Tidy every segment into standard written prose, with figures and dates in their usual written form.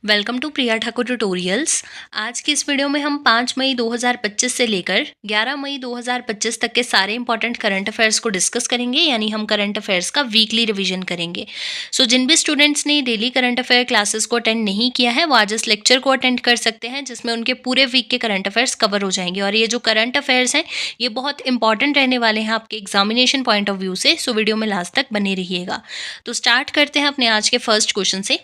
Welcome to Priya Thakur tutorials. आज की इस वीडियो में हम 5 मई 2025 से लेकर 11 मई 2025 तक के सारे इंपॉर्टेंट करंट अफेयर्स को डिस्कस करेंगे, यानी हम करंट अफेयर्स का वीकली रिवीजन करेंगे। जिन भी स्टूडेंट्स ने डेली करंट अफेयर क्लासेस को अटेंड नहीं किया है वो आज इस लेक्चर को अटेंड कर सकते हैं, जिसमें उनके पूरे वीक के करंट अफेयर्स कवर हो जाएंगे। और ये जो करंट अफेयर्स हैं ये बहुत इंपॉर्टेंट रहने वाले हैं आपके एग्जामिनेशन पॉइंट ऑफ व्यू से, सो वीडियो में लास्ट तक बने रहिएगा। तो स्टार्ट करते हैं अपने आज के फर्स्ट क्वेश्चन से।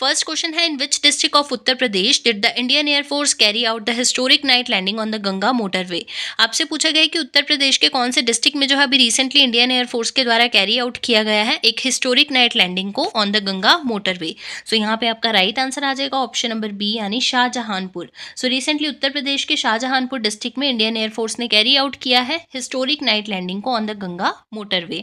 फर्स्ट क्वेश्चन है, in which district of Uttar Pradesh did the Indian air force carry out the historic night landing on the Ganga motorway. आपसे पूछा गया है कि उत्तर प्रदेश के कौन से डिस्ट्रिक्ट में जो है अभी रिसेंटली इंडियन एयरफोर्स के द्वारा कैरी आउट किया गया है एक हिस्टोरिक नाइट लैंडिंग को ऑन द गंगा मोटरवे। यहाँ पे आपका राइट आंसर आ जाएगा ऑप्शन नंबर बी, यानी शाहजहांपुर। रिसेंटली उत्तर प्रदेश के शाहजहांपुर डिस्ट्रिक्ट में इंडियन एयरफोर्स ने कैरी आउट किया है हिस्टोरिक नाइट लैंडिंग को on the Ganga motorway.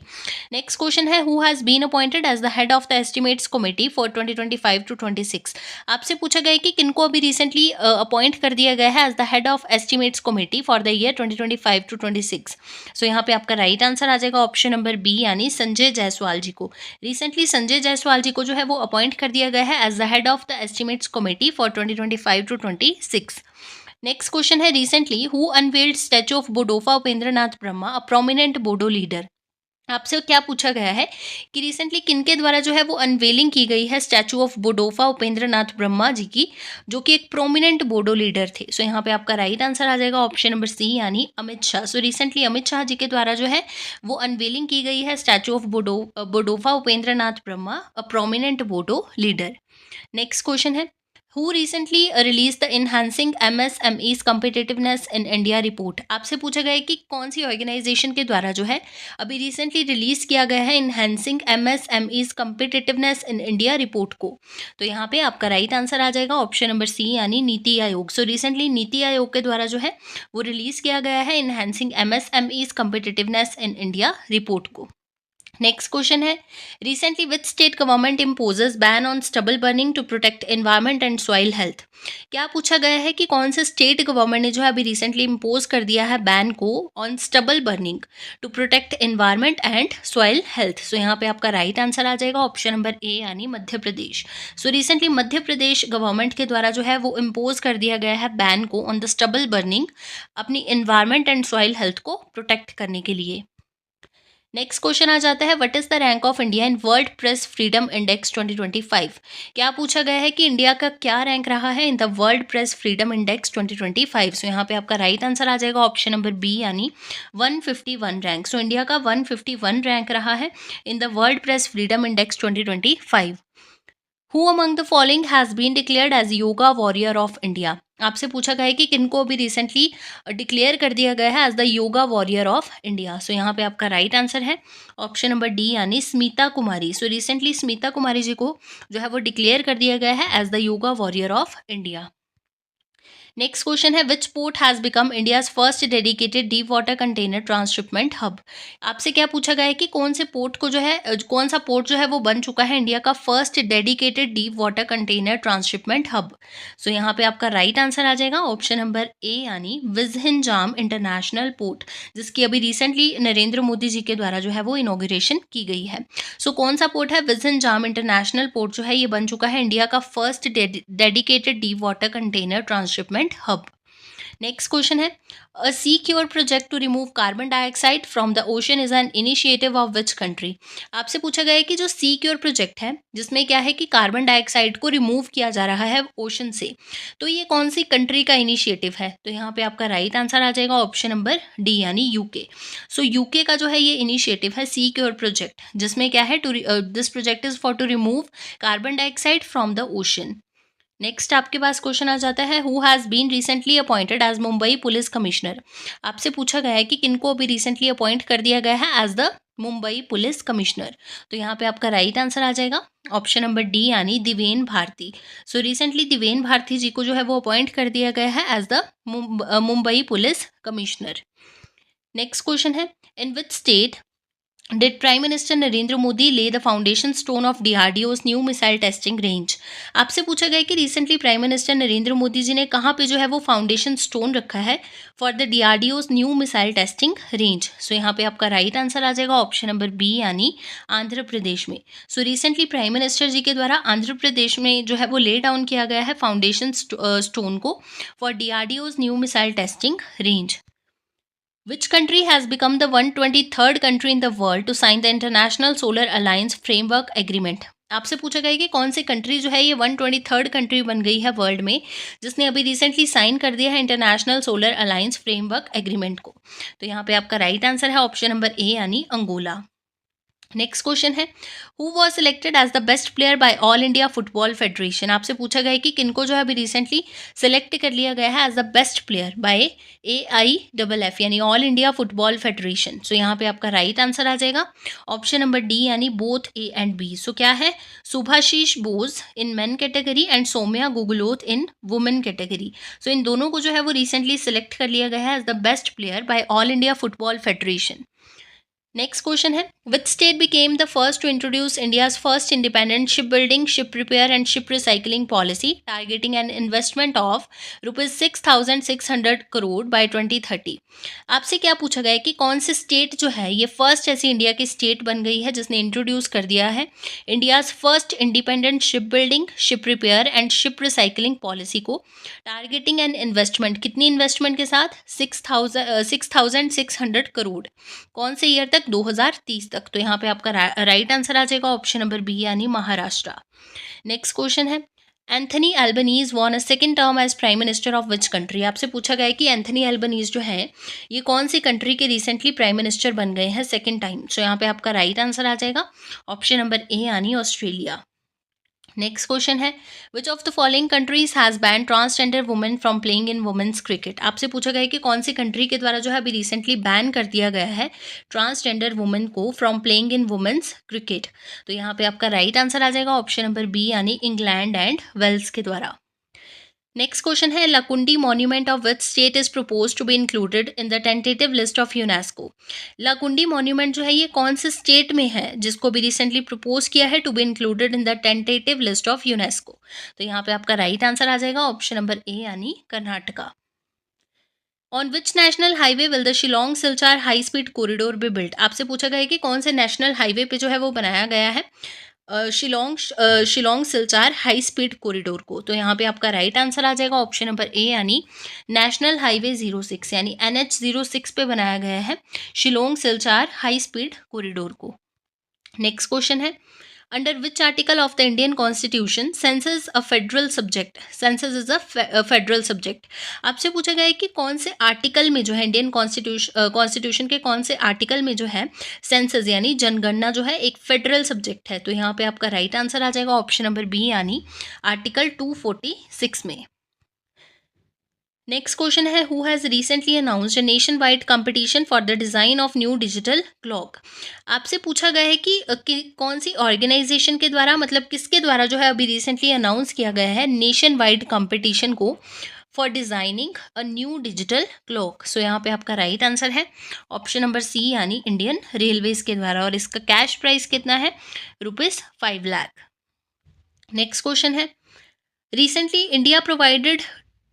Next question है, who has been appointed as the head of the estimates committee for 2025 to 26। आपसे पूछा गया है कि किनको अभी रिसेंटली अपॉइंट कर दिया गया है as the head of estimates committee for the year 2025 to 26। यहाँ पे आपका राइट आंसर आ जाएगा ऑप्शन नंबर बी, यानी संजय जायसवाल जी को। रिसेंटली संजय जायसवाल जी को जो है वो अपॉइंट कर दिया गया है as the head of the estimates committee for 2025 to 26। Next question है, recently who unveiled statue of Bodofa Upendra Nath Brahma a prominent Bodo leader. आपसे क्या पूछा गया है कि रिसेंटली किनके द्वारा जो है वो अनवेलिंग की गई है स्टैचू ऑफ बोडोफा उपेंद्र नाथ ब्रह्मा जी की, जो कि एक प्रोमिनेंट बोडो लीडर थे। यहाँ पे आपका राइट आंसर आ जाएगा ऑप्शन नंबर सी, यानी अमित शाह। रिसेंटली अमित शाह जी के द्वारा जो है वो अनवेलिंग की गई है statue of Bodofa Upendra Nath Brahma a prominent Bodo leader. Next question है, who recently release the enhancing MSMEs competitiveness in India report. आपसे पूछा गया है कि कौन सी ऑर्गेनाइजेशन के द्वारा जो है अभी रिसेंटली रिलीज किया गया है enhancing MSMEs competitiveness in India report को। यहाँ पे आपका राइट आंसर आ जाएगा ऑप्शन नंबर सी, यानी नीति आयोग। रिसेंटली नीति आयोग के द्वारा जो है वो रिलीज किया गया है enhancing MSMEs competitiveness in India report को। नेक्स्ट क्वेश्चन है, recently which state government imposes ban on stubble burning to protect environment and soil health. क्या पूछा गया है कि कौन से स्टेट गवर्नमेंट ने जो है अभी रिसेंटली इम्पोज कर दिया है बैन को on stubble burning to protect environment and soil health. यहाँ पे आपका राइट आंसर आ जाएगा ऑप्शन नंबर ए, यानी मध्य प्रदेश। रिसेंटली मध्य प्रदेश गवर्नमेंट के द्वारा जो है वो इम्पोज कर दिया गया है बैन को ऑन द स्टबल बर्निंग अपनी एनवायरमेंट एंड सॉइल हेल्थ को प्रोटेक्ट करने के लिए। नेक्स्ट क्वेश्चन आ जाता है, what is the rank of India in world press freedom index 2025। क्या पूछा गया है कि इंडिया का क्या रैंक रहा है in the world press freedom index 2025। यहाँ पे आपका राइट आंसर आ जाएगा ऑप्शन नंबर बी, यानी 151 रैंक। इंडिया का 151 रैंक रहा है in the world press freedom index 2025। Who among the following has been declared as yoga warrior of India. आपसे पूछा गया है कि किनको अभी रिसेंटली डिक्लेयर कर दिया गया है as the yoga warrior of India. यहाँ पे आपका राइट आंसर है ऑप्शन नंबर डी, यानी स्मिता कुमारी। रिसेंटली स्मिता कुमारी जी को जो है वो डिक्लेयर कर दिया गया है as the yoga warrior of India. Next question है, which port has become India's first dedicated deep water container transshipment hub. आपसे क्या पूछा गया है कि कौन से पोर्ट को जो है कौन सा पोर्ट जो है वो बन चुका है इंडिया का first dedicated deep water container transshipment hub. यहाँ पे आपका राइट आंसर आ जाएगा ऑप्शन नंबर ए, यानी विजहिंजाम इंटरनेशनल पोर्ट, जिसकी अभी रिसेंटली नरेंद्र मोदी जी के द्वारा जो है वो इनॉग्रेशन की गई है। कौन सा पोर्ट है, विजहिंजाम इंटरनेशनल पोर्ट जो है ये बन चुका है इंडिया का first dedicated deep water container transshipment hub. Next question है, a secure project to remove carbon dioxide from the ocean is an initiative of which country. आपसे पूछा गया है कि जो सिक्योर प्रोजेक्ट है जिसमें क्या है कि कार्बन डाइऑक्साइड को रिमूव किया जा रहा है ओशन से, तो ये कौन सी कंट्री का इनिशिएटिव है। तो यहाँ पे आपका राइट आंसर आ जाएगा ऑप्शन नंबर डी, यानी यूके। यूके का जो है ये इनिशिएटिव है सिक्योर प्रोजेक्ट, जिसमें क्या है this project is for to remove carbon dioxide from the ocean. Next आपके पास क्वेश्चन आ जाता है, who has been recently appointed as Mumbai police commissioner. आपसे पूछा गया है कि किनको अभी रिसेंटली अपॉइंट कर दिया गया है as the Mumbai police commissioner. तो यहाँ पे आपका राइट आंसर आ जाएगा ऑप्शन नंबर डी, यानी दिवेन भारती। रिसेंटली दिवेन भारती जी को जो है वो अपॉइंट कर दिया गया है as the Mumbai police commissioner. Next question है, in which state Did Prime Minister Narendra Modi lay the foundation stone of DRDO's new missile testing range? आपसे पूछा गया है कि recently prime minister Narendra Modi ji ने कहाँ पे जो है वो फाउंडेशन स्टोन रखा है for the DRDO's new missile testing range. So यहाँ पे आपका राइट आंसर आ जाएगा ऑप्शन नंबर बी यानी आंध्र प्रदेश में। सो रिसेंटली प्राइम मिनिस्टर जी के द्वारा आंध्र प्रदेश में जो है वो ले डाउन किया गया है फाउंडेशन स्टोन को for DRDO's new missile testing range. Which country has become the 123rd country in the world to sign the International Solar Alliance Framework Agreement? आपसे पूछा गया है कि कौन सी कंट्री जो है ये 123rd कंट्री बन गई है वर्ल्ड में जिसने अभी रिसेंटली साइन कर दिया है international solar alliance framework agreement को। तो यहाँ पे आपका राइट आंसर है ऑप्शन नंबर ए यानी अंगोला। नेक्स्ट क्वेश्चन है who was selected as the best player by all India football Federation. आपसे पूछा गया है कि किनको जो है अभी रिसेंटली सेलेक्ट कर लिया गया है as the best player by AIFF यानी all India football federation. So यहाँ पे आपका राइट आंसर आ जाएगा ऑप्शन नंबर डी यानी both A and B. So क्या है Subhashish Bose in men category and Saumya Guguloth in women category. So इन दोनों को जो है वो रिसेंटली सेलेक्ट कर लिया गया है as the best player by all India football federation. Next question है which state became the first to introduce India's first independent ship building ship repair and ship recycling policy targeting an investment of ₹6,600 crore by 2030। आपसे क्या पूछा गया है कि कौन से state जो है ये फर्स्ट ऐसी इंडिया की स्टेट बन गई है जिसने इंट्रोड्यूस कर दिया है India's first independent ship building ship repair and ship recycling policy को टारगेटिंग एन इन्वेस्टमेंट कितनी इन्वेस्टमेंट के साथ 6,600 करोड़ कौन से ईयर तक 2030 तक। तो यहाँ पे आपका राइट आंसर आ जाएगा ऑप्शन नंबर बी यानी महाराष्ट्र। नेक्स्ट क्वेश्चन है Anthony Albanese won a second term as prime minister of which country. आपसे पूछा गया है कि एंथनी एल्बनीज जो है ये कौन सी कंट्री के रिसेंटली प्राइम मिनिस्टर बन गए हैं सेकेंड टाइम। सो यहाँ पे आपका राइट आंसर आ जाएगा ऑप्शन नंबर ए यानी ऑस्ट्रेलिया। नेक्स्ट क्वेश्चन है which of the following countries has ban transgender women from playing in women's cricket. आपसे पूछा गया है कि कौन सी कंट्री के द्वारा जो है अभी रिसेंटली बैन कर दिया गया है ट्रांसजेंडर वुमेन को from playing in women's cricket. तो यहाँ पे आपका राइट आंसर आ जाएगा ऑप्शन नंबर बी यानी इंग्लैंड एंड वेल्स के द्वारा। नेक्स्ट क्वेश्चन है Lakkundi monument of which state is propose to be included in the tentative list of UNESCO. Lakkundi monument जो है ये कौन से स्टेट में है जिसको भी रिसेंटली प्रपोज किया है to be included in the tentative list of UNESCO. तो यहाँ पे आपका राइट आंसर आ जाएगा ऑप्शन नंबर ए यानी Karnataka. On which national highway will the Shillong Silchar high speed corridor be built. आपसे पूछा गया है कि कौन से नेशनल हाईवे पे जो है वो बनाया गया है Shillong Silchar high speed corridor को। तो यहाँ पे आपका राइट आंसर आ जाएगा ऑप्शन नंबर ए यानी नेशनल हाईवे 06 यानी NH06 पे बनाया गया है Shillong Silchar high speed corridor को। नेक्स्ट क्वेश्चन है under which article of the Indian constitution census a federal subject. Census is a federal subject. आपसे पूछा गया है कि कौन से आर्टिकल में जो है इंडियन कॉन्स्टिट्यूशन के कौन से आर्टिकल में जो है सेंसस यानी जनगणना जो है एक फेडरल सब्जेक्ट है। तो यहाँ पे आपका राइट आंसर आ जाएगा ऑप्शन नंबर बी यानी आर्टिकल 246 में। नेक्स्ट क्वेश्चन है who has recently announced a nation wide competition for the design of new digital clock. आपसे पूछा गया है कि कौन सी ऑर्गेनाइजेशन के द्वारा मतलब किसके द्वारा जो है अभी रिसेंटली अनाउंस किया गया है नेशन वाइड कंपटीशन को for designing a new digital clock. So यहाँ पे आपका राइट आंसर है ऑप्शन नंबर सी यानी इंडियन रेलवेज के द्वारा और इसका कैश प्राइस कितना है ₹5 लाख। नेक्स्ट क्वेश्चन है recently India provided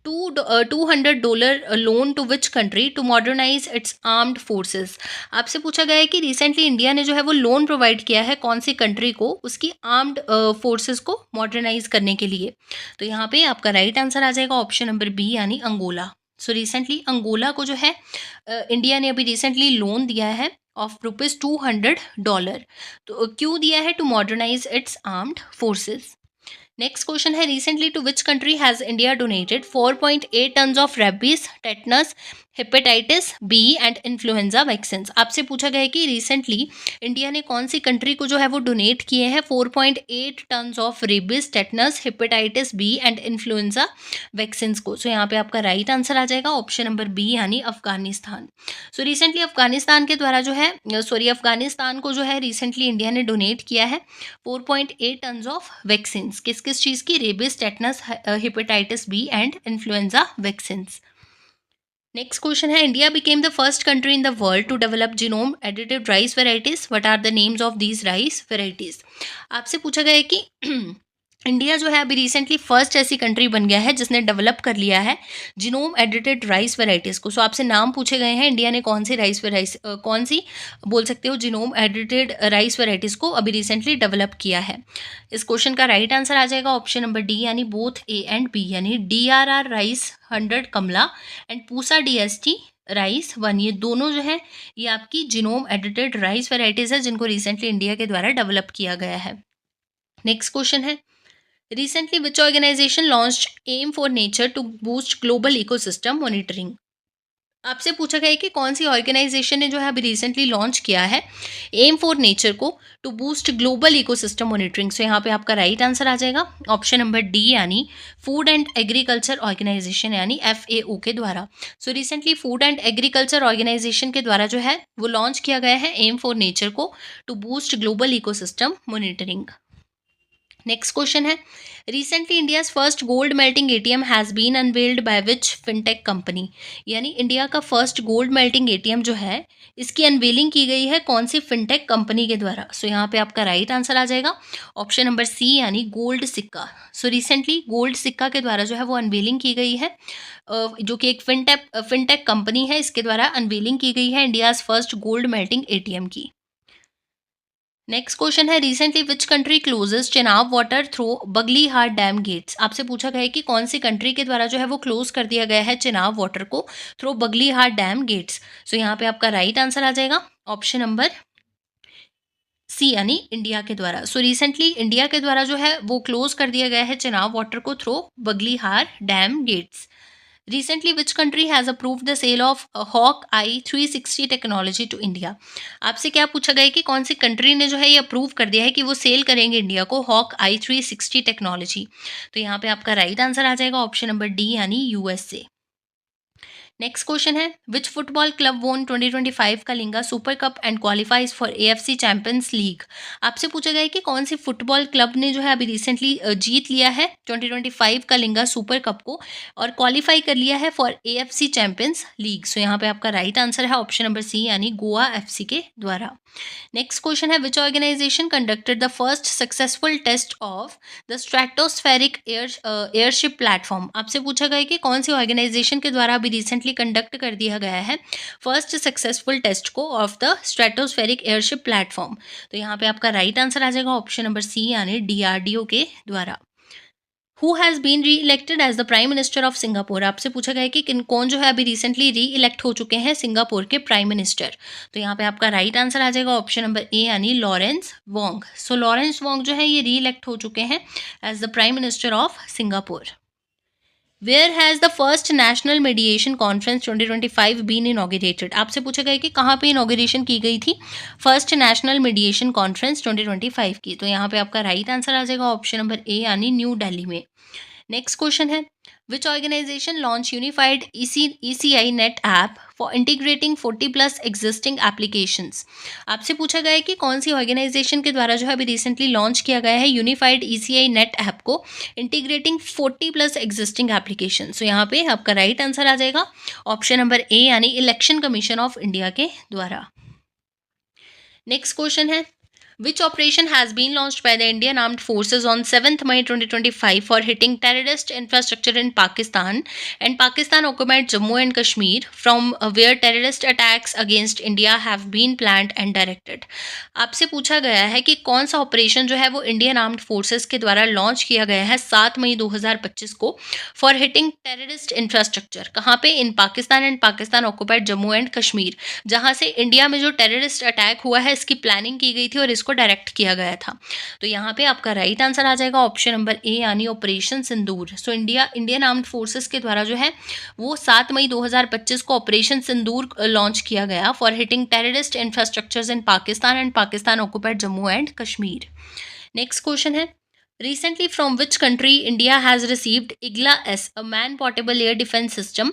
$200 loan to which country to modernise its armed forces. आपसे पूछा गया है कि रिसेंटली इंडिया ने जो है वो लोन प्रोवाइड किया है कौन सी कंट्री को उसकी आर्म्ड फोर्सेस को मॉडर्नाइज करने के लिए। तो यहाँ पे आपका राइट आंसर आ जाएगा ऑप्शन नंबर बी यानी अंगोला। सो रिसेंटली अंगोला को जो है इंडिया ने अभी रिसेंटली लोन दिया है ऑफ $200। तो क्यों दिया है to modernise its armed forces. Next question है recently to which country has India donated 4.8 tons of rabies tetanus hepatitis B and influenza vaccine. आपसे पूछा गया है कि रिसेंटली इंडिया ने कौन सी कंट्री को जो है वो डोनेट किए हैं 4.8 tons of rabies tetanus hepatitis B and influenza vaccine को। सो यहाँ पे आपका राइट आंसर आ जाएगा ऑप्शन नंबर बी यानी अफगानिस्तान। सो रिसेंटली अफगानिस्तान के द्वारा जो है अफगानिस्तान को जो है रिसेंटली इंडिया ने डोनेट किया है 4.8 टन्स ऑफ वैक्सीन किस किस चीज़ की rabies tetanus hepatitis B and influenza vaccine. Next question है, India became the first country in the world to develop genome edited rice varieties, what are the names of these rice varieties. आपसे पूछा गया है कि India जो है अभी recently first ऐसी कंट्री बन गया है जिसने डेवलप कर लिया है जीनोम एडिटेड राइस वेराइटीज़ को। सो आपसे नाम पूछे गए हैं, इंडिया ने कौन सी राइस वेराइस कौन सी बोल सकते हो जीनोम एडिटेड राइस वेराइटीज़ को अभी रिसेंटली डेवलप किया है। इस क्वेश्चन का राइट आंसर आ जाएगा ऑप्शन नंबर डी, यानी बोथ ए एंड बी, यानी DRR rice 100 Kamala and Pusa DST rice 1, ये दोनों जो है ये आपकी जीनोम एडिटेड राइस वेराइटीज़ है जिनको रिसेंटली इंडिया के द्वारा डेवलप किया गया है। नेक्स्ट क्वेश्चन है, recently which organization launched aim for nature to boost global ecosystem monitoring। आपसे पूछा गया है कि कौन सी ऑर्गेनाइजेशन ने जो है अभी रिसेंटली लॉन्च किया है एम फॉर नेचर को to boost global ecosystem monitoring. So यहाँ पे आपका राइट आंसर आ जाएगा ऑप्शन नंबर डी, यानी फूड एंड एग्रीकल्चर ऑर्गेनाइजेशन यानी FAO के द्वारा। So recently food and agriculture organization के द्वारा जो है वो लॉन्च किया गया है एम फॉर नेचर को to boost global ecosystem monitoring. Next question है, recently India's first gold melting ATM has been unveiled by which fintech company. यानी इंडिया का फर्स्ट गोल्ड मेल्टिंग ATM जो है इसकी अनवेलिंग की गई है कौन सी फिनटेक कंपनी के द्वारा। सो यहाँ पे आपका राइट आंसर आ जाएगा ऑप्शन नंबर सी, यानी गोल्ड सिक्का। सो रिसेंटली गोल्ड सिक्का के द्वारा जो है वो अनवेलिंग की गई है जो कि एक फिनटेक कंपनी है, इसके द्वारा अनवेलिंग की गई है India's first gold melting ATM की। नेक्स्ट क्वेश्चन है, recently which country closes Chenab water through Baglihar dam gets. आपसे पूछा गया है कि कौन सी कंट्री के द्वारा जो है वो क्लोज कर दिया गया है चेनाब वाटर को through Baglihar dam gets. सो यहाँ पे आपका राइट आंसर आ जाएगा ऑप्शन नंबर सी, यानी इंडिया के द्वारा। सो रिसेंटली इंडिया के द्वारा जो है वो क्लोज कर दिया गया है चेनाब वाटर को through Baglihar dam gates. Recently, which country has approved the sale of Hawk-Eye 360 technology to India. आपसे क्या पूछा गया है कि कौन सी कंट्री ने जो है ये अप्रूव कर दिया है कि वो सेल करेंगे इंडिया को Hawk-Eye 360 टेक्नोलॉजी। तो यहाँ पे आपका राइट आंसर आ जाएगा ऑप्शन नंबर डी, यानी USA। नेक्स्ट क्वेश्चन है, which football club won 2025 Kalinga super cup and qualifies for AFC champions league. आपसे पूछा गया है कि कौन सी फुटबॉल क्लब ने जो है अभी रिसेंटली जीत लिया है 2025 का लिंगा सुपर कप को और क्वालिफाई कर लिया है for AFC champions league. So यहाँ पे आपका राइट आंसर है ऑप्शन नंबर सी, यानी गोवा FC के द्वारा। नेक्स्ट क्वेश्चन है, which organization conducted the first successful test of the stratospheric airship platform. आपसे पूछा गया है कि कौन सी ऑर्गेनाइजेशन के द्वारा अभी रिसेंटली कंडक्ट कर दिया गया है फर्स्ट सक्सेसफुल टेस्ट को of the stratospheric airship platform. तो यहाँ पे आपका राइट आंसर आ जाएगा ऑप्शन नंबर सी, यानी DRDO के द्वारा। Who has been reelected as the prime minister of Singapore. आपसे पूछा गया है कि कौन जो है अभी रिसेंटली री इलेक्ट हो चुके हैं सिंगापुर के प्राइम मिनिस्टर। तो यहाँ पे आपका राइट आंसर आ जाएगा ऑप्शन नंबर ए, यानी Lawrence Wong. So Lawrence Wong जो है ये री इलेक्ट हो चुके हैं as the prime minister of Singapore. Where has the first national mediation conference 2025 been inaugurated. आपसे पूछा गया है कि कहाँ पे इनॉग्रेशन की गई थी फर्स्ट नेशनल मीडिएशन कॉन्फ्रेंस 2025 की। तो यहाँ पे आपका राइट आंसर आ जाएगा ऑप्शन नंबर ए, यानी न्यू दिल्ली में। नेक्स्ट क्वेश्चन है, which organization launch unified ECI net app for integrating 40+ existing applications. आपसे पूछा गया है कि कौन सी ऑर्गेनाइजेशन के द्वारा जो है अभी रिसेंटली लॉन्च किया गया है यूनिफाइड ECI नेट ऐप को इंटीग्रेटिंग 40+ एग्जिस्टिंग एप्लीकेशन। सो यहाँ पे आपका राइट आंसर आ जाएगा ऑप्शन नंबर ए, यानी इलेक्शन कमीशन ऑफ इंडिया के द्वारा। नेक्स्ट क्वेश्चन है, which operation has been launched by the Indian Armed Forces on 7th May 2025 for hitting terrorist infrastructure in Pakistan and Pakistan occupied Jammu and Kashmir from where terrorist attacks against India have been planned and directed। आपसे पूछा गया है कि कौन सा operation जो है वो इंडियन आर्म्ड फोर्सेस के द्वारा लॉन्च किया गया है 7 मई 2025 को फॉर हिटिंग टेररिस्ट इंफ्रास्ट्रक्चर। कहाँ पे? In Pakistan and Pakistan occupied Jammu and Kashmir, जहाँ से इंडिया में जो टेररिस्ट अटैक हुआ है इसकी प्लानिंग की गई थी और इसको डायरेक्ट किया गया था। तो यहाँ पे आपका राइट आंसर आ जाएगा ऑप्शन नंबर ए, यानी ऑपरेशन सिंदूर। सो इंडियन आर्म्ड फोर्सेस के द्वारा जो है वो 7 मई 2025 को ऑपरेशन सिंदूर लॉन्च किया गया for hitting terrorist infrastructures in Pakistan and Pakistan occupied Jammu and Kashmir. Next question है, recently from which country India has received IGLA-S, a man-portable air defense system,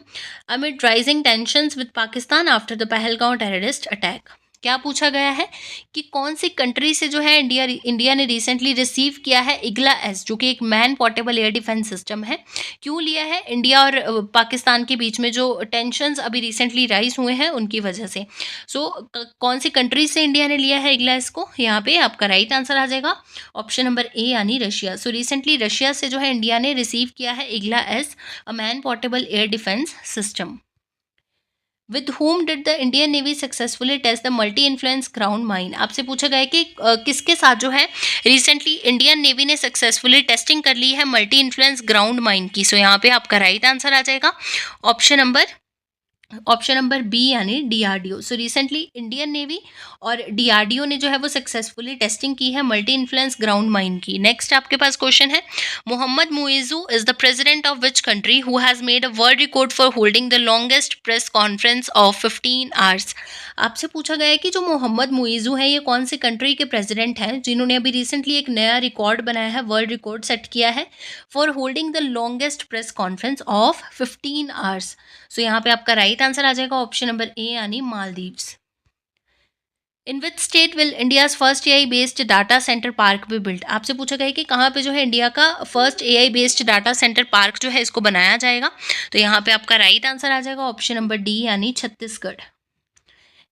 amid rising tensions with Pakistan after the Pahalgaon terrorist attack। क्या पूछा गया है कि कौन सी country से जो है इंडिया ने रिसेंटली रिसीव किया है इग्ला एस, जो कि एक man portable air defence system है। क्यों लिया है? इंडिया और पाकिस्तान के बीच में जो टेंशन्स अभी रिसेंटली राइज हुए हैं उनकी वजह से। सो कौन सी कंट्री से इंडिया ने लिया है इग्ला एस को? यहाँ पे आपका राइट आंसर आ जाएगा ऑप्शन नंबर ए यानी रशिया। सो रिसेंटली रशिया से जो है इंडिया ने रिसीव किया है Igla S, a man portable air defence system. With whom did the Indian navy successfully test the multi influence ground mine? आपसे पूछा गया है कि किसके साथ जो है रिसेंटली इंडियन नेवी ने सक्सेसफुली टेस्टिंग कर ली है मल्टी इन्फ्लुएंस ग्राउंड माइन की। सो यहाँ पे आपका राइट आंसर आ जाएगा ऑप्शन नंबर बी यानी DRDO. So recently Indian navy और डीआरडीओ ने जो है वो सक्सेसफुली टेस्टिंग की है मल्टी इन्फ्लुएंस ग्राउंड माइन की। नेक्स्ट आपके पास क्वेश्चन है, Mohamed Muizzu is the president of which country who has made a world record for holding the longest press conference of 15 hours? आपसे पूछा गया है कि जो मोहम्मद मुइज़ू है ये कौन सी कंट्री के प्रेसिडेंट हैं जिन्होंने अभी रिसेंटली एक नया रिकॉर्ड बनाया है, वर्ल्ड रिकॉर्ड सेट किया है for holding the longest press conference of 15 hours. So यहाँ पे आपका राइट आंसर आ जाएगा ऑप्शन नंबर ए यानी Maldives. In which state will India's first AI based data center park be built? आपसे पूछा गया है कि कहाँ पे जो है इंडिया का first AI based data center park जो है इसको बनाया जाएगा। तो यहाँ पे आपका राइट आंसर आ जाएगा ऑप्शन नंबर डी यानी छत्तीसगढ़।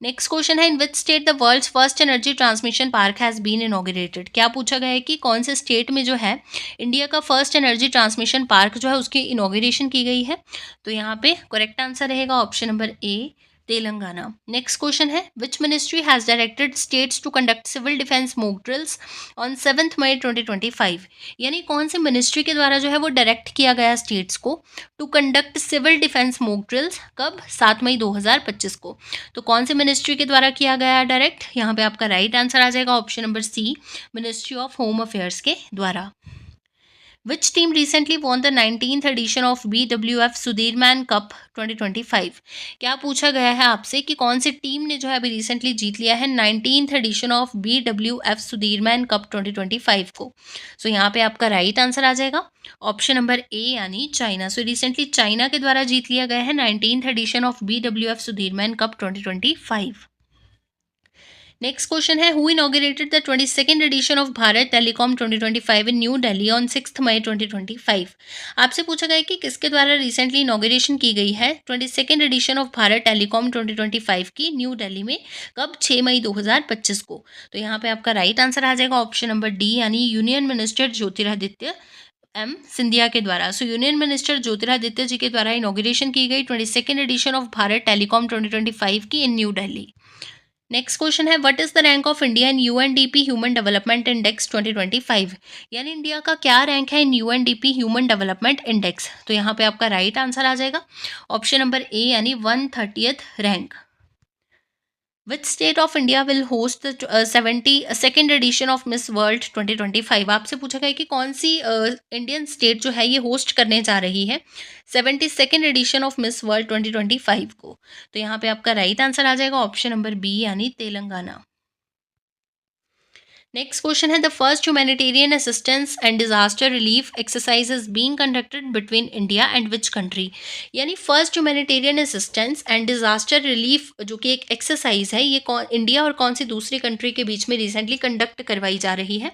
नेक्स्ट क्वेश्चन है, in which state the world's first energy transmission park has been inaugurated? क्या पूछा गया है कि कौन से स्टेट में जो है इंडिया का फर्स्ट एनर्जी ट्रांसमिशन पार्क जो है उसकी इनॉग्रेशन की गई है? तो यहाँ पे करेक्ट आंसर रहेगा option number A Telangana. Next question है, which ministry has directed states to conduct civil defence mock drills on 7 May 2025? यानी कौन से मिनिस्ट्री के द्वारा जो है वो डायरेक्ट किया गया स्टेट्स को to conduct civil defence mock drills, कब? 7 मई 2025 को। तो कौन से मिनिस्ट्री के द्वारा किया गया डायरेक्ट? यहाँ पे आपका राइट आंसर आ जाएगा option number C, ministry of home affairs के द्वारा। Which team recently won the 19th edition of BWF Sudirman cup 2025? क्या पूछा गया है आपसे कि कौन सी टीम ने जो है अभी रिसेंटली जीत लिया है 19th edition of BWF Sudirman cup 2025 को? सो यहाँ पे आपका राइट आंसर आ जाएगा ऑप्शन नंबर ए यानी चाइना। सो रिसेंटली चाइना के द्वारा जीत लिया गया है 19th edition of BWF Sudirman cup 2025। Next question है, who inaugurated the 22nd edition of Bharat telecom 2025 in new Delhi on 6 May 2025? आपसे पूछा गया है कि किसके द्वारा रिसेंटली इनॉग्रेशन की गई है 22nd edition of Bharat telecom 2025 की न्यू दिल्ली में, कब? 6 मई 2025 को। तो यहाँ पे आपका राइट आंसर आ जाएगा ऑप्शन नंबर डी यानी union minister Jyotiraditya M Scindia के द्वारा। So union minister Jyotiraditya ji के द्वारा इनॉग्रेशन की गई 22nd edition of Bharat telecom 2025 की इन न्यू दिल्ली। नेक्स्ट क्वेश्चन है, what is the rank of India in UNDP human development index 2025? यानी इंडिया का क्या रैंक है इन यूएनडीपी ह्यूमन डेवलपमेंट इंडेक्स? तो यहाँ पे आपका राइट आंसर आ जाएगा ऑप्शन नंबर ए यानी 130th rank. Which state of India will host the 72nd edition of Miss World 2025? आपसे पूछा गया है कि कौन सी इंडियन स्टेट जो है ये होस्ट करने जा रही है 72nd edition of Miss World 2025 को? तो यहाँ पे आपका राइट आंसर आ जाएगा ऑप्शन नंबर बी यानी तेलंगाना। नेक्स्ट क्वेश्चन है, the first humanitarian assistance and disaster relief exercises being conducted between India and which country? यानी first humanitarian assistance and disaster relief जो कि एक एक्सरसाइज है ये इंडिया और कौन सी दूसरी कंट्री के बीच में रिसेंटली कंडक्ट करवाई जा रही है?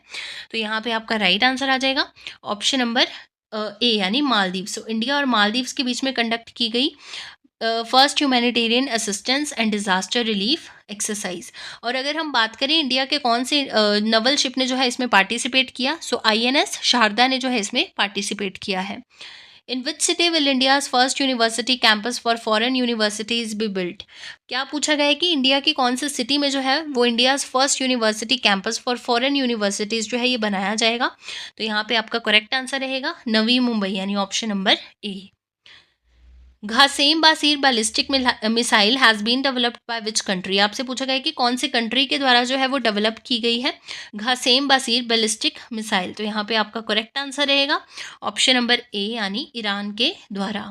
तो यहाँ पे आपका राइट आंसर आ जाएगा ऑप्शन नंबर ए यानी मालदीव। सो इंडिया और मालदीव्स के बीच में कंडक्ट की गई first humanitarian assistance and disaster relief exercise. और अगर हम बात करें इंडिया के कौन से नवल शिप ने जो है इसमें पार्टिसिपेट किया, सो आईएनएस शारदा ने जो है इसमें पार्टिसिपेट किया है। In which city will India's first university campus for foreign universities be built? क्या पूछा गया है कि इंडिया की कौन सी सिटी में जो है वो India's first university campus for foreign universities जो है ये बनाया जाएगा? तो यहाँ पे आपका करेक्ट आंसर रहेगा नवी मुंबई यानी option number A. Ghasem Basir ballistic missile has been developed by which country? आपसे पूछा गया है कि कौन सी कंट्री के द्वारा जो है वो डेवलप की गई है घासेम बासीर बैलिस्टिक मिसाइल? तो यहाँ पे आपका करेक्ट आंसर रहेगा ऑप्शन नंबर ए यानी ईरान के द्वारा।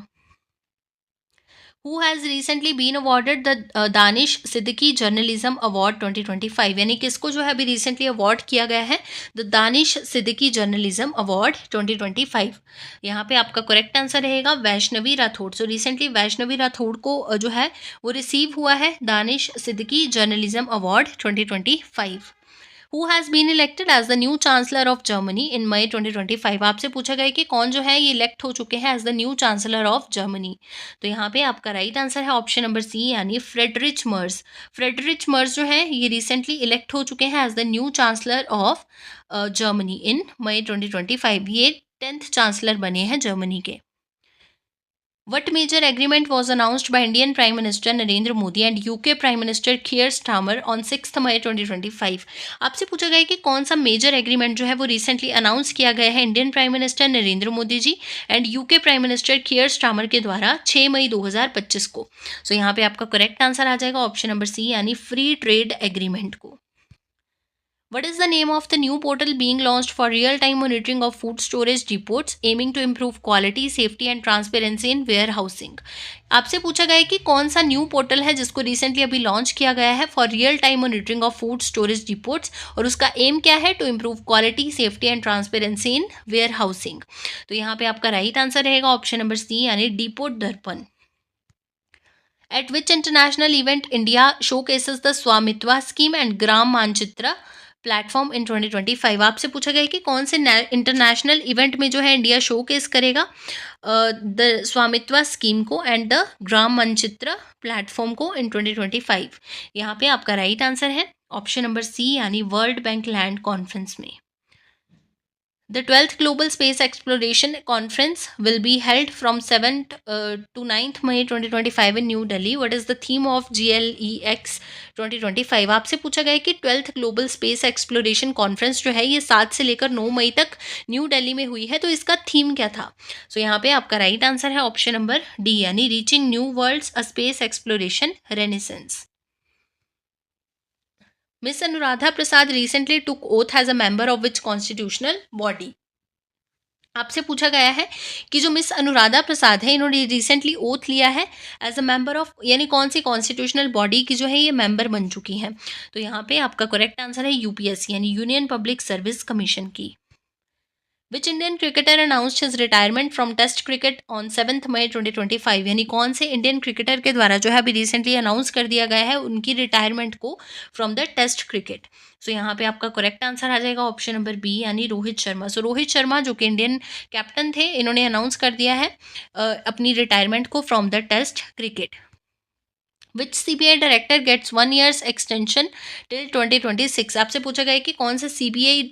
Who has recently been awarded the Danish Siddiqui journalism award 2025, यानी किसको जो है अभी रिसेंटली अवार्ड किया गया है, the Danish Siddiqui journalism award 2025। यहाँ पे आपका करेक्ट आंसर रहेगा वैष्णवी राठौड़। सो रिसेंटली वैष्णवी राठौड़ को जो है वो रिसीव हुआ है Danish Siddiqui journalism award 2025। Who has been elected as the new chancellor of Germany in May 2025, आपसे पूछा गया है कि कौन जो है ये इलेक्ट हो चुके हैं as the new chancellor of Germany. तो यहाँ पे आपका राइट आंसर है ऑप्शन नंबर सी, यानी फ्रेडरिच मर्ज। फ्रेडरिच मर्ज जो है ये रिसेंटली इलेक्ट हो चुके हैं as the new chancellor of Germany in May 2025। ये 10th चांसलर बने हैं जर्मनी के। What major agreement was announced by Indian Prime Minister Narendra Modi and UK Prime Minister Keir Starmer on 6th May 2025? आपसे पूछा गया है कि कौन सा मेजर एग्रीमेंट जो है वो रिसेंटली अनाउंस किया गया है Indian prime minister Narendra Modi ji and UK prime minister Keir Starmer के द्वारा 6 मई 2025 को। सो यहाँ पे आपका करेक्ट आंसर आ जाएगा ऑप्शन नंबर सी, यानी फ्री ट्रेड एग्रीमेंट को। What is the name of the new portal being launched for real-time monitoring of food storage depots, aiming to improve quality, safety and transparency in warehousing? आपसे पूछा गया है कि कौन सा new portal है जिसको रिसेंटली अभी लॉन्च किया गया है for real time monitoring of food storage depots, और उसका एम क्या है, to improve quality, safety and transparency in warehousing. तो यहाँ पे आपका राइट आंसर रहेगा ऑप्शन नंबर सी, यानी डिपोट दर्पण। At which international event India showcases the Swamitva scheme and Gram Manchitra platform इन 2025? आपसे पूछा गया है कि कौन से इंटरनेशनल इवेंट में जो है इंडिया शोकेस करेगा द स्वामित्वा स्कीम को and the gram Manchitra platform को इन 2025? यहाँ पे आपका राइट आंसर है ऑप्शन नंबर सी, यानी वर्ल्ड बैंक लैंड कॉन्फ्रेंस में। The 12th Global Space Exploration Conference will be held from 7th to 9th May 2025 in New Delhi. What is the theme of GLEX 2025? आपसे पूछा गया है कि 12th Global Space Exploration Conference जो है ये 7 से लेकर 9 मई तक न्यू दिल्ली में हुई है, तो इसका थीम क्या था? सो यहाँ पे आपका राइट आंसर है ऑप्शन नंबर डी, यानी reaching new worlds a space exploration renaissance. Miss Anuradha Prasad recently took oath as a member of which constitutional body? आपसे पूछा गया है कि जो मिस अनुराधा प्रसाद है इन्होंने रिसेंटली ओथ लिया है एज अ मेंबर ऑफ, यानी कौन सी कॉन्स्टिट्यूशनल बॉडी की जो है ये मेंबर बन चुकी हैं? तो यहाँ पे आपका करेक्ट आंसर है यूपीएससी, यानी यूनियन पब्लिक सर्विस कमीशन की। Which Indian cricketer announced his retirement from test cricket on 7th May 2025? यानी कौन से इंडियन क्रिकेटर के द्वारा जो है अभी रिसेंटली अनाउंस कर दिया गया है उनकी रिटायरमेंट को फ्रॉम द टेस्ट क्रिकेट? सो यहाँ पे आपका करेक्ट आंसर आ जाएगा ऑप्शन नंबर बी, यानी रोहित शर्मा। सो रोहित शर्मा जो कि इंडियन कैप्टन थे, इन्होंने अनाउंस कर दिया है अपनी रिटायरमेंट को from the test cricket. Which CBI director gets 1 years extension till 2026? आपसे पूछा गया है कि कौन से सीबीआई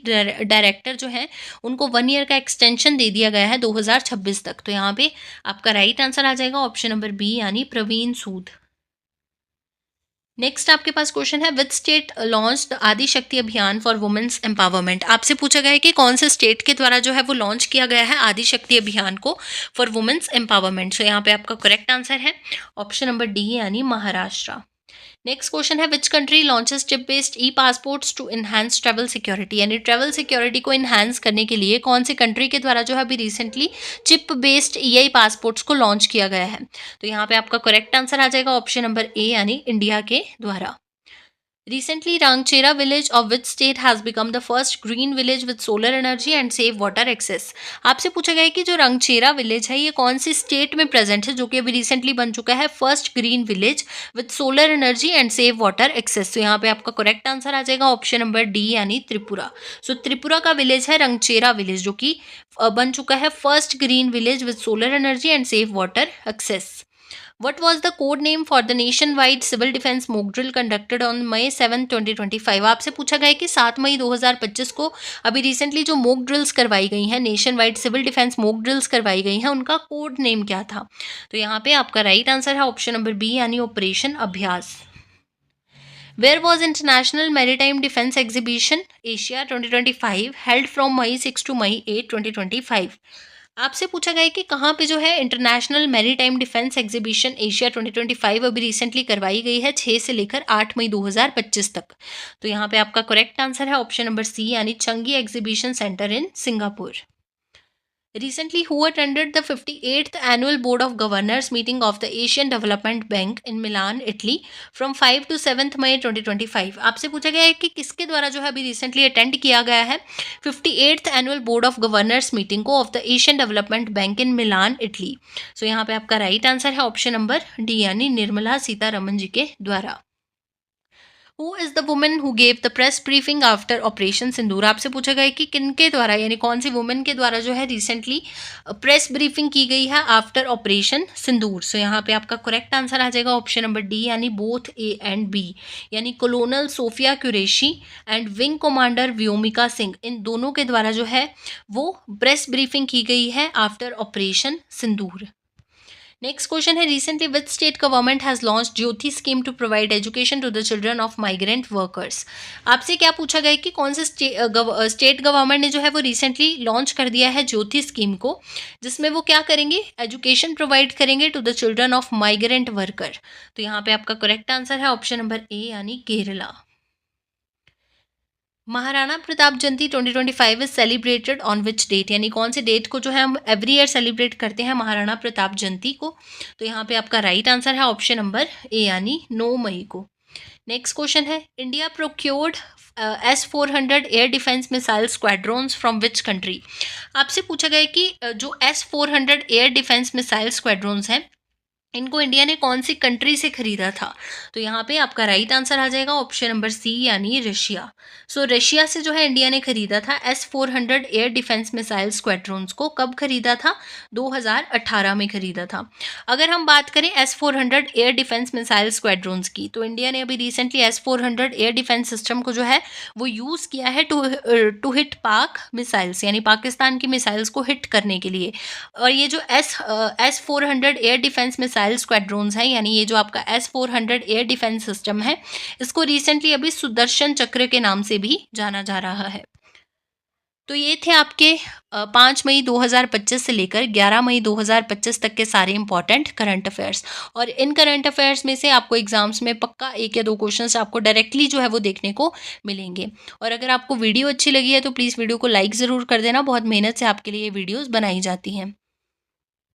डायरेक्टर जो है उनको 1 year का एक्सटेंशन दे दिया गया है 2026 तक? तो यहाँ पे आपका राइट आंसर आ जाएगा ऑप्शन नंबर बी, यानी प्रवीण सूद। नेक्स्ट आपके पास क्वेश्चन है, विच स्टेट लॉन्च द आदि शक्ति अभियान फॉर वुमेन्स एम्पावरमेंट? आपसे पूछा गया है कि कौन से स्टेट के द्वारा जो है वो लॉन्च किया गया है आदि शक्ति अभियान को फॉर वुमेन्स एम्पावरमेंट? सो यहाँ पे आपका करेक्ट आंसर है ऑप्शन नंबर डी, यानी महाराष्ट्र। नेक्स्ट क्वेश्चन है, which country launches chip based e passports to enhance travel security? यानी ट्रैवल सिक्योरिटी को इनहांस करने के लिए कौन सी कंट्री के द्वारा जो है अभी recently chip based e passports को लॉन्च किया गया है? तो यहाँ पे आपका करेक्ट आंसर आ जाएगा ऑप्शन नंबर ए, यानी इंडिया के द्वारा। Recently, Rangchera village of which state has become the first green village with solar energy and save water access? आपसे पूछा गया है कि जो रंगचेरा विलेज है ये कौन सी स्टेट में प्रेजेंट है जो कि अभी रिसेंटली बन चुका है first green village with solar energy and safe water access? तो यहाँ पे आपका करेक्ट आंसर आ जाएगा ऑप्शन नंबर डी, यानी त्रिपुरा। सो त्रिपुरा का विलेज है रंगचेरा विलेज जो कि बन चुका है first green village with solar energy and safe water access. What was the code name for the nationwide civil defense mock drill conducted on May 7, 2025? आपसे पूछा गया है कि 7 मई 2025 को अभी रिसेंटली जो मोक ड्रिल्स करवाई गई हैं, nationwide civil defence mock drills करवाई गई हैं, उनका कोड नेम क्या था? तो यहाँ पे आपका राइट आंसर है ऑप्शन नंबर बी, यानी ऑपरेशन अभ्यास। Where was International Maritime Defense Exhibition Asia 2025 held from May 6 to May 8, 2025? आपसे पूछा गया है कि कहाँ पे जो है international maritime defence exhibition Asia 2025 अभी रिसेंटली करवाई गई है 6 से लेकर 8 मई 2025 तक? तो यहाँ पे आपका करेक्ट आंसर है ऑप्शन नंबर सी, यानी चंगी exhibition centre in Singapore. Recently, who attended the 58th annual Board of Governors meeting of the Asian Development Bank in Milan, Italy from 5 to 7th May 2025? आपसे पूछा गया है कि किसके द्वारा जो है अभी रिसेंटली अटेंड किया गया है 58th annual board of governors meeting को of the Asian development bank in Milan, Italy. So यहाँ पे आपका राइट आंसर है ऑप्शन नंबर डी यानी निर्मला सीतारमन जी के द्वारा। Who is the women who gave the press briefing after operation Sindoor? आपसे पूछा गया है कि किनके द्वारा यानी कौन सी वुमेन के द्वारा जो है रिसेंटली प्रेस ब्रीफिंग की गई है आफ्टर ऑपरेशन सिंदूर। सो यहाँ पे आपका करेक्ट आंसर आ जाएगा ऑप्शन नंबर डी यानी बोथ ए एंड बी, यानी colonel Sofiya Qureshi and wing commander Vyomika Singh, इन दोनों के द्वारा जो है वो प्रेस ब्रीफिंग की गई है after operation Sindoor. Next question है, recently which state government has launch Jyoti scheme to provide education to the children of migrant workers? आपसे क्या पूछा गया है कि कौन से स्टेट गवर्नमेंट ने जो है वो रिसेंटली लॉन्च कर दिया है ज्योति स्कीम को, जिसमें वो क्या करेंगे, एजुकेशन प्रोवाइड करेंगे to the children of migrant worker. तो यहाँ पे आपका करेक्ट आंसर है ऑप्शन नंबर ए यानी Kerala. Maharana Pratap Jayanti 2025 is celebrated on which date? यानी कौन से डेट को जो है हम एवरी ईयर सेलिब्रेट करते हैं महाराणा प्रताप जयंती को? तो यहाँ पे आपका राइट आंसर है ऑप्शन नंबर ए यानी 9 मई को। नेक्स्ट क्वेश्चन है, India procured S-400 air defence missile squadrons from which country? आपसे पूछा गया है कि जो S-400 एयर डिफेंस मिसाइल स्क्वाड्रॉन्स हैं इनको इंडिया ने कौन सी कंट्री से खरीदा था? तो यहाँ पे आपका राइट आंसर आ जाएगा ऑप्शन नंबर सी यानी रशिया। सो रशिया से जो है इंडिया ने खरीदा था S-400 एयर डिफेंस मिसाइल स्क्वाड्रॉन्स को। कब खरीदा था? 2018 में खरीदा था। अगर हम बात करें S-400 एयर डिफेंस मिसाइल स्क्वाड्रॉन्स की, तो इंडिया ने अभी recently S-400 air defence system को जो है वो यूज़ किया है टू हिट पाक मिसाइल्स, यानी पाकिस्तान की मिसाइल्स को हिट करने के लिए। और ये जो S-400 एयर डिफेंस मिसाइल स्क्वाड्रॉन्स हैं, यानी ये जो आपका S-400 एयर डिफेंस सिस्टम है, इसको रिसेंटली अभी सुदर्शन चक्र के नाम से भी जाना जा रहा है। तो ये थे आपके 5 मई 2025 से लेकर 11 मई 2025 तक के सारे इंपॉर्टेंट करंट अफेयर्स। और इन करंट अफेयर्स में से आपको एग्जाम्स में पक्का 1 या 2 क्वेश्चंस आपको डायरेक्टली जो है वो देखने को मिलेंगे। और अगर आपको वीडियो अच्छी लगी है तो प्लीज़ वीडियो को लाइक ज़रूर कर देना, बहुत मेहनत से आपके लिए ये वीडियोज़ बनाई जाती हैं।